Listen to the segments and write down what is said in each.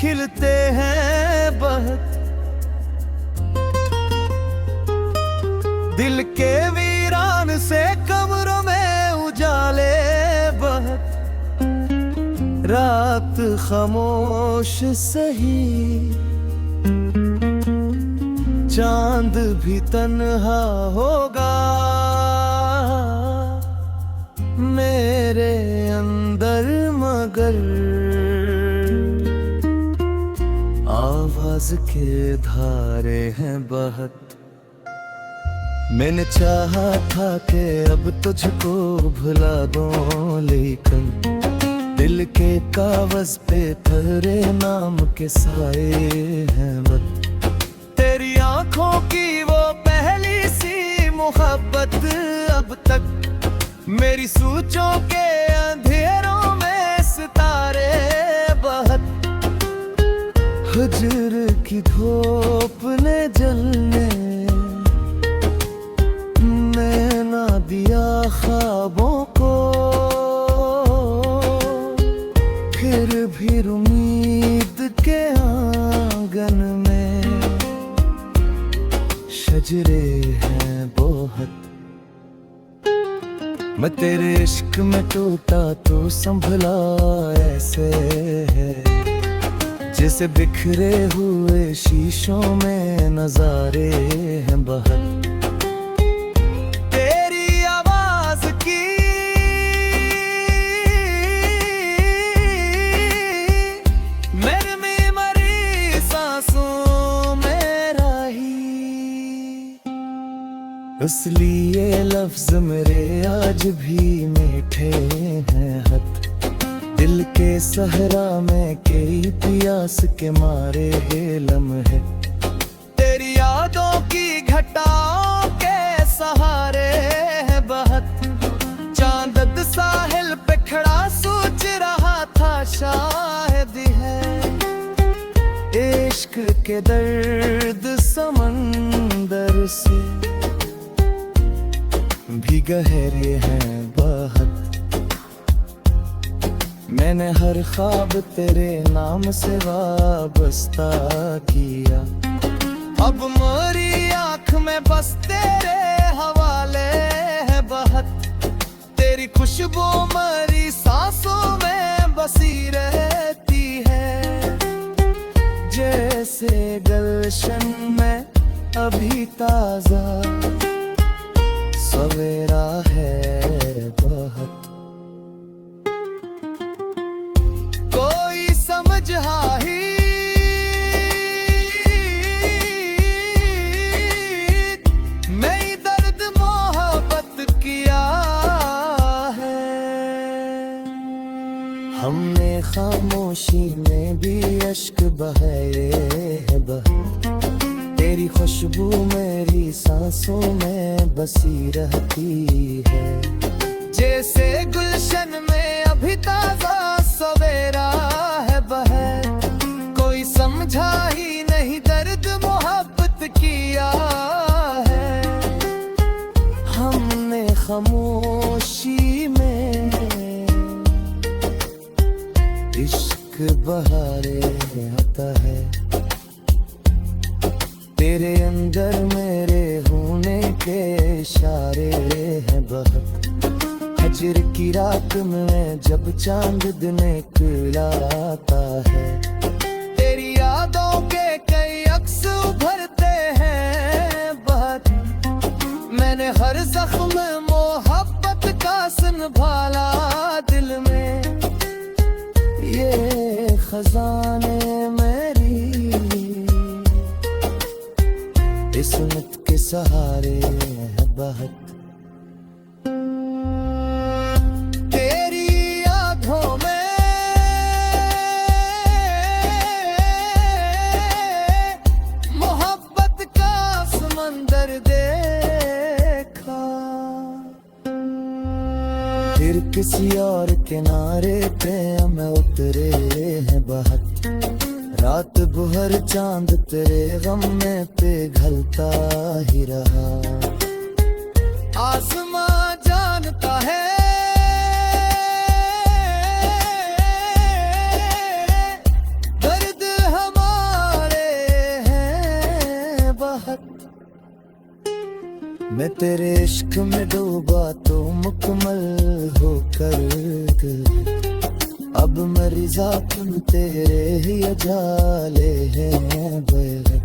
खिलते हैं बहुत, दिल के वीरान से कमरों में उजाले बहुत। रात खामोश सही, चांद भी तन्हा होगा, मेरे अंदर मगर आवाज के धारे हैं बहुत। मैंने चाहा था कि अब तुझको भुला दूं, लेकिन दिल के कागज पे तेरे नाम के साए हैं बस। तेरी आंखों की वो पहली सी मोहब्बत अब तक मेरी सोचों के अंधेरों में सितारे बहुत। हजर की धूप ने जलने नैना दिया ख्वाबों को, फिर भी उम्मीद के आंगन में शजरे हैं बहुत। मैं तेरे इश्क में टूटा तो संभला ऐसे है, जैसे बिखरे हुए शीशों में नजारे हैं बहुत। तेरी आवाज की मेरे में मरी सांसों में रही, इसलिए लफ्ज मेरे आज भी मीठे हैं हद। दिल के सहरा में कई प्यास के मारे लम्हे, तेरी यादों की घटाओं के सहारे है बहुत। चांद साहिल पे खड़ा सोच रहा था शायद है, इश्क के दर्द समंदर से भी गहरे हैं बहुत। मैंने हर ख्वाब तेरे नाम से वाबस्ता किया, अब मेरी आँख में बस तेरे हवाले है बहुत। तेरी खुशबू मेरी सांसों में बसी रहती है, जैसे गुलशन में अभी ताजा सवेरा है बहुत। कोई समझा ही मैं दर्द मोहब्बत किया है, हमने खामोशी में भी अश्क बहाए हैं बहुत। तेरी खुशबू मेरी सांसों में बसी रहती है, जैसे गुलशन में अभी ताजा सवेरा है बहर। कोई समझा ही नहीं दर्द मोहब्बत किया है, हमने खामोशी में इश्क बहारे आता है। तेरे अंदर मेरे होने के इशारे हैं बहुत। हजर की रात में जब चांद दिन निकलाता है, तेरी यादों के कई अक्स उभरते हैं बहुत। मैंने हर जख्म मोहब्बत का संभाला दिल में, ये खजाने मेरी किस्मत के सहारे है बहुत। तेरी यादों में मोहब्बत का समंदर देखा, फिर किसी और किनारे पे मैं उतरे हैं बहुत। रात भर चांद तेरे गम में पिघलता ही रहा, आसमां जानता है दर्द मैं तेरे इश्क में डूबा तो मुकम्मल होकर अब मरीजा तुम तेरे ही अजाले हैं बेहद।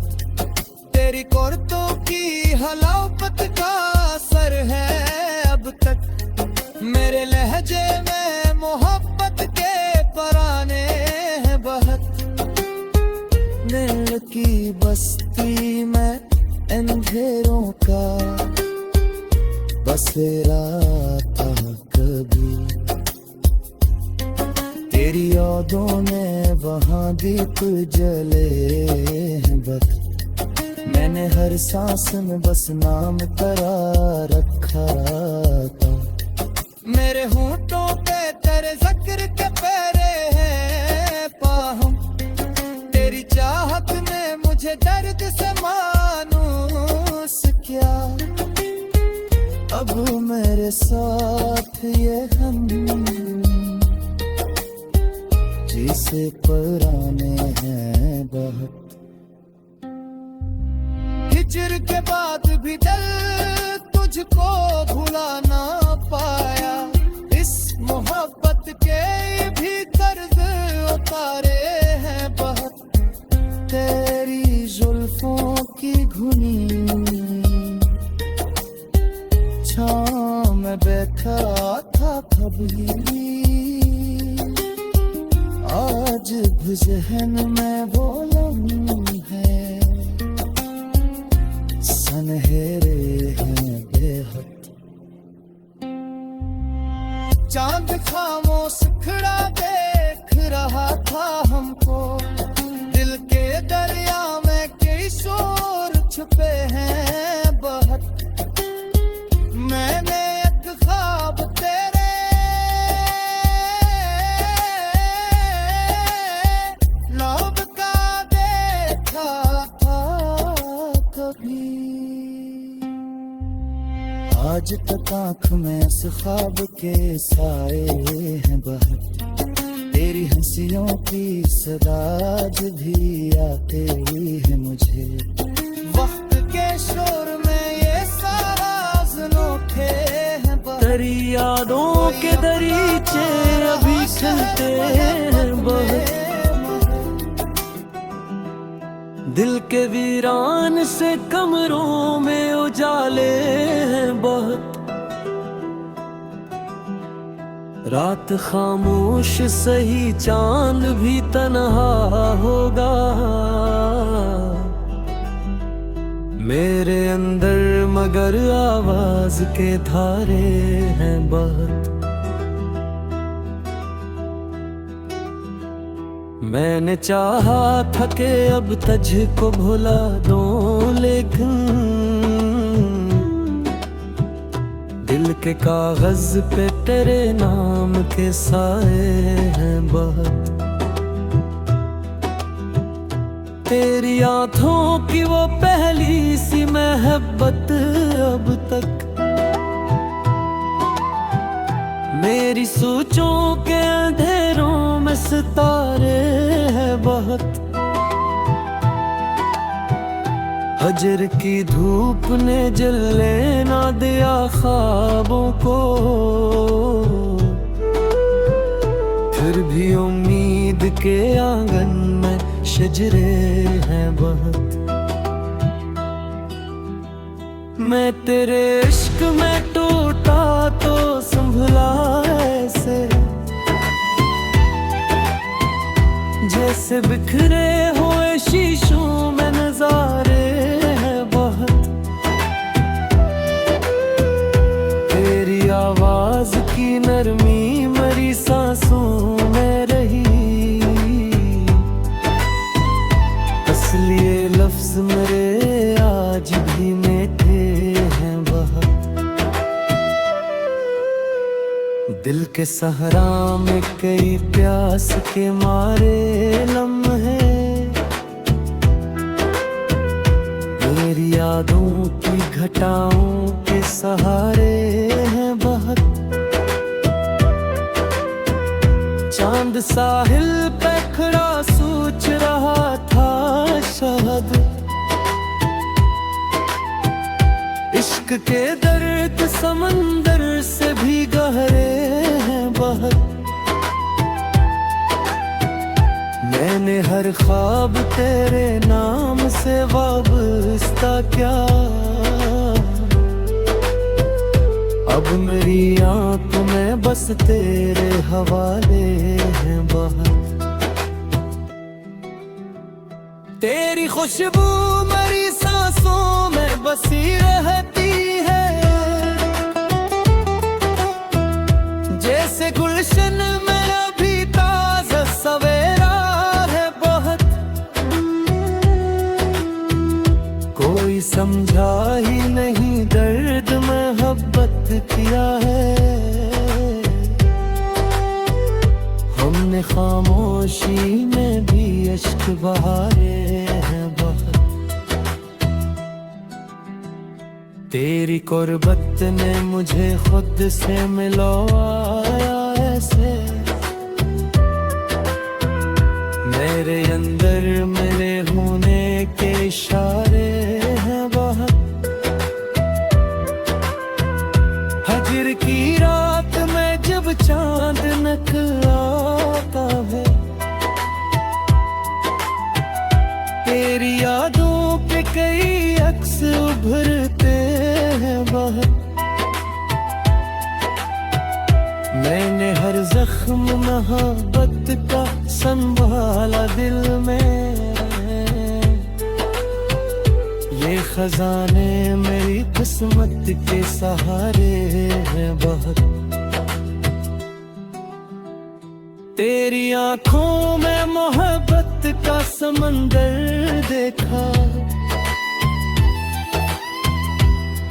तेरी कुर्तों की हलावत का असर है अब तक मेरे लहजे में मोहब्बत के पराने हैं बहत। दिल की बस्ती में अंधेरों का बसेरा था कभी, तेरी यादों में वहाँ दीप जले हैं बस। मैंने हर सांस में बस नाम तेरा रखा था। मेरे होंठों पे तेरे जिक्र के पैरे हैं पाहम, तेरी चाहत ने मुझे दर्द से मानूस किया। अब मेरे साथ ये हम जिसे पराने हैं बहुत। हिजर के बाद भी दिल तुझको भुला ना पाया, इस मोहब्बत के भी दर्द उतारे हैं बहुत। तेरी जुल्फों की घुनी छाँव में बैठा था कभी, आज भी ज़हन में वो लम्हे सनहेरे हैं बेहद। चांद खामोश खड़ा देख रहा था हमको, दिल के दरिया में कई शोर छुपे हैं बहुत। मैंने एक ख्वाब तेरे लब का देखा था कभी, आज तक आँख में इस ख्वाब के साए हैं बहुत। तेरी हंसियों की सदा आज भी आते हैं मुझे, वक्त के शोर में ये सारा अनोखे हैं। तेरी यादों के दरीचे अभी चलते हैं बहुत, दिल के वीरान से कमरों में उजाले हैं बहुत। रात खामोश सही चांद भी तन्हा होगा, मेरे अंदर मगर आवाज के धारे हैं बहुत। मैंने चाहा था कि अब तुझको भुला दूं, लेकिन दिल के कागज पे तेरे नाम के साए हैं बहुत। तेरी आँखों की वो पहली सी मोहब्बत अब तक मेरी सोचों के अंधेरों में सितारे हैं बहुत। हजर की धूप ने जलने ना दिया ख्वाबों को, फिर भी उम्मीद के आंगन में शजरे हैं बहुत। मैं तेरे इश्क में टूटा तो संभला ऐसे, जैसे बिखरे हुए शीशों में नजारे हैं बहुत। तेरी आवाज की नरमी मेरी सांसों में रही, असली लफ्ज मेरे आज भी मीठे हैं बहुत। दिल के सहरा में कई प्यास के मारे लम्हे, मेरी यादों की घटाओं के सहारे हैं बहुत। चांद साहिल पे खड़ा सोच रहा था शायद, इश्क इश्क के दर्द समंदर से भी गहरे हैं बहुत। मैंने हर ख्वाब तेरे नाम से वाबस्ता क्या, अब मेरी आंखों में बस तेरे हवाले हैं बहुत। तेरी खुशबू मेरी सांसों में बसी रहती है, जैसे गुलशन में अभी ताजा सवेरा है बहुत। कोई समझा ही नहीं दर्द मोहब्बत किया है, हमने खामोशी में भी इश्क बहारे हैं बहुत। तेरी कुर्बत ने मुझे खुद से मिलवाया ऐसे, मेरे अंदर मेरे होने के इशारे हैं बहुत। हजर की रात में जब चांद निकलता है, तेरी यादों के कई अक्स उभरते हैं बहुत। मैंने हर जख्म मोहब्बत का संभाला दिल में, ये खजाने मेरी किस्मत के सहारे हैं बहुत। तेरी आंखों में मोहब्बत का समंदर देखा,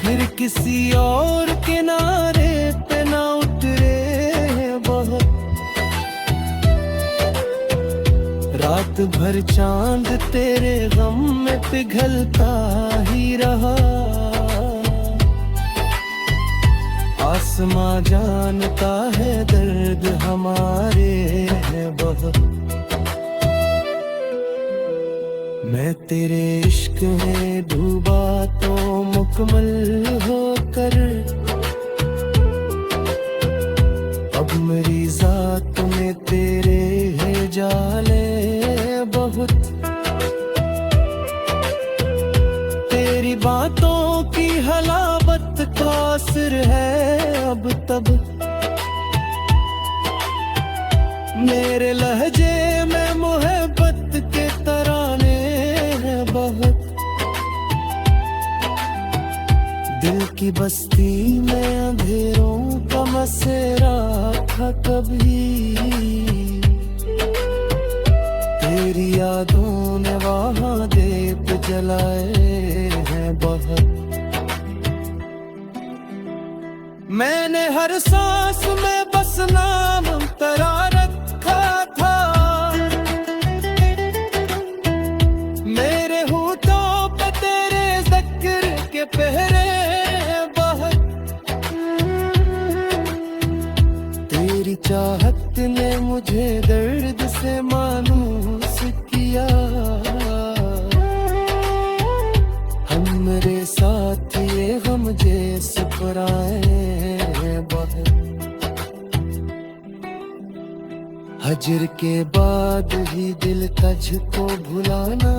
फिर किसी और किनारे पे ना उतरे हैं बहुत। रात भर चांद तेरे गम में पिघलता ही रहा, आसमां जानता है दर्द हमारे हैं बहुत। मैं तेरे इश्क में डूबा तो मुकम्मल होकर, अब मेरी जात में तेरे है जाले बहुत। तेरी बातों की हलावत का असर है अब तब, मेरे लहजे में मोहब्बत के तराने हैं बहुत। दिल की बस्ती में अंधेरों का मसेरा था कभी, तेरी यादों ने वहाँ दीप जलाए हैं बहुत। मैंने हर सांस में बस नाम तेरा रखा था, मेरे होठों पे तेरे जिक्र के पहरे बहुत। तेरी चाहत ने मुझे दर्द से मानूस किया, हम मेरे साथ ये गम जैसे पराए बहुत। हजर के बाद ही दिल तुझको भुला ना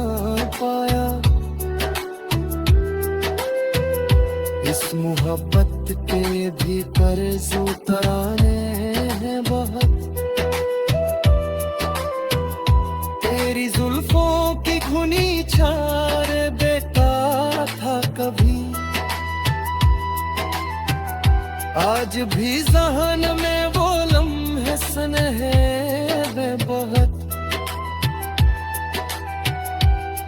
पाया, इस मोहब्बत के भी कर्ज उतराने हैं बहुत। तेरी जुल्फों की घुनी छार बेकार था कभी, आज भी ज़हन में वो लम्हे सुनहरे बहुत।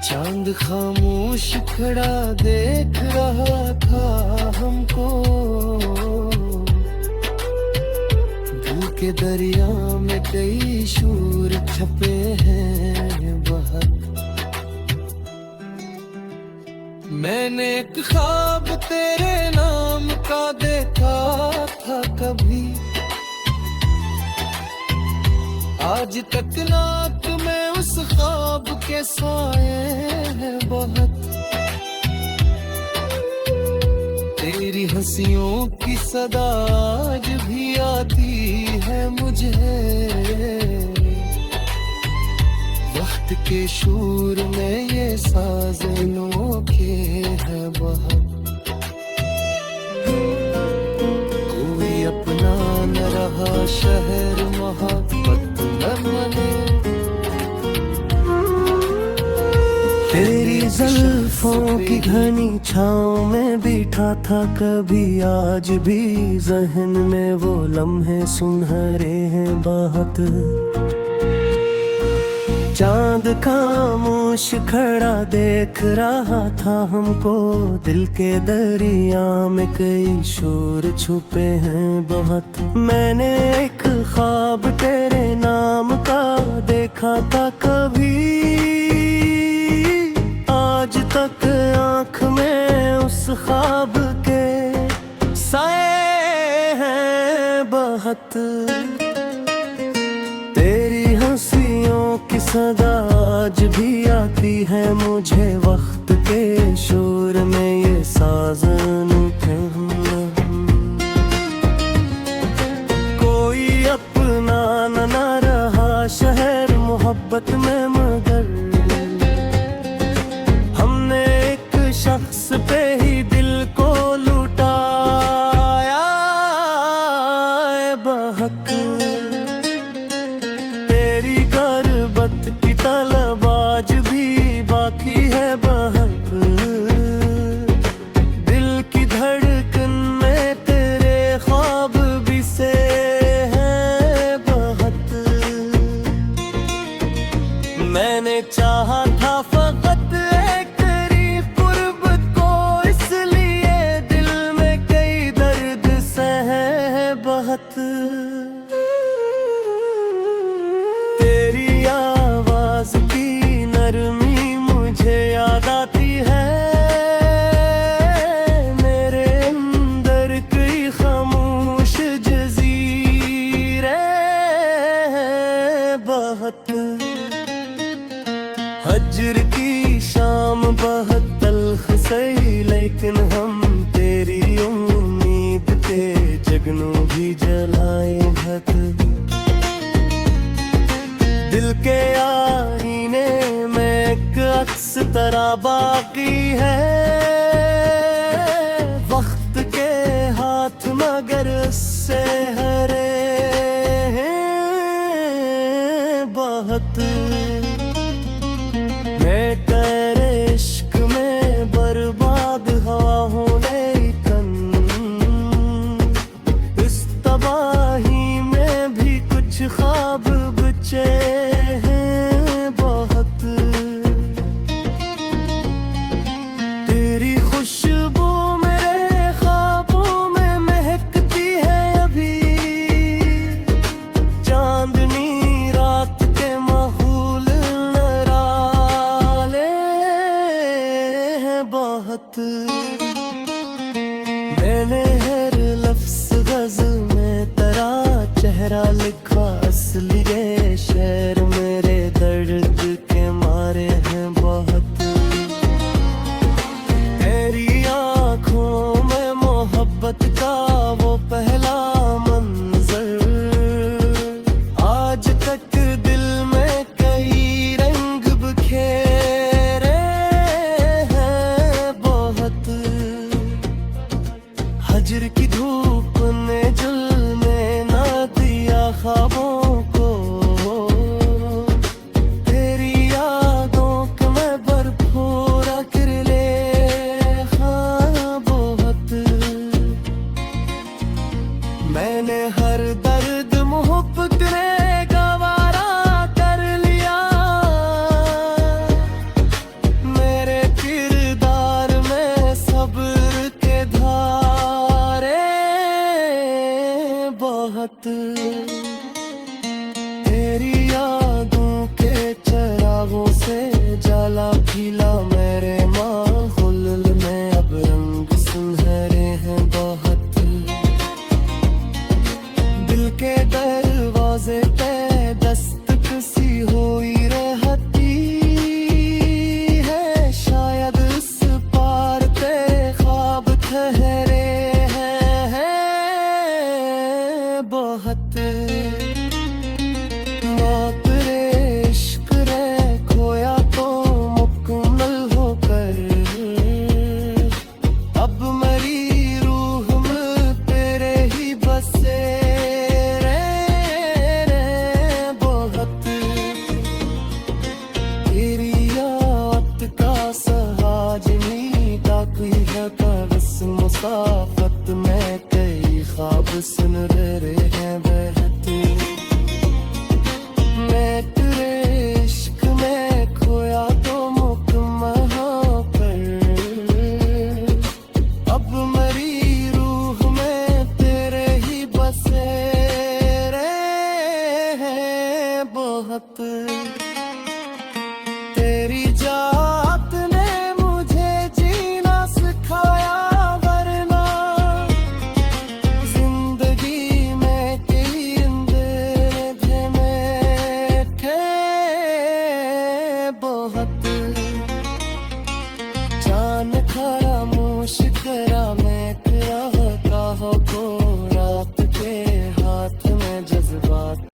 चांद खामोश खड़ा देख रहा था हमको, दिल के दरिया में कई शूर छपे हैं बहुत। मैंने एक ख्वाब तेरे नाम का देखा था कभी, आज तक नाक में उस ख्वाब के साए हैं बहुत। तेरी हंसियों की सदा आज भी आती है मुझे, वक्त के शूर में ये साज़ अनोखे हैं बहुत। कोई अपना न रहा शहर मोहब्बत न बने, तेरी ज़ुल्फ़ों की घनी छाँव में बैठा था कभी, आज भी ज़हन में वो लम्हे सुनहरे हैं बहुत। चांद खामोश खड़ा देख रहा था हमको, दिल के दरिया में कई शोर छुपे हैं बहुत। मैंने एक ख्वाब तेरे नाम का देखा था कभी, आज तक आँख में उस ख्वाब के साए हैं बहुत। तेरी हंसियों की सदा आज भी आती है मुझे, वक्त के शोर में ये साज़ अनूठे हैं। कोई अपना न रहा शहर मोहब्बत में, मगर हमने एक शख्स पे ही दिल को लुटाया है बहुत। तेरी गुर्बत की तलब आज भी बाकी है बहुत, दिल की धड़कन में तेरे ख्वाब भी से हैं बहुत। मैंने चाहा था फकत तेरी आवाज की नरमी मुझे याद आती है, मेरे अंदर कई खामोश जजीरे हैं बहुत। हज्र की शाम बहुत तल्ख सही, लेकिन हम तेरी उम्मीद पे जगनू भी जलाए हद। दिल के आईने में एक अक्स तरह बाकी है, वक्त के हाथ मगर उससे हरे हैं बहुत। मैं तेरे इश्क में बर्बाद हुआ हूँ, लेकिन इस तबाही में भी कुछ ख्वाब बचे हैं बहुत। तेरी खुशबू मेरे ख्वाबों में महकती है अभी, चांदनी रात के माहौल निराले हैं बहुत। मैंने हर लफ्ज़ ग़ज़ल में तेरा चेहरा लिखा, असली ये शेर मेरे दर्द के मारे हैं बहुत। तेरी आँखों में मोहब्बत का वो पहला मंजर, आज तक दिल में कई रंग बिखेरे हैं बहुत। पास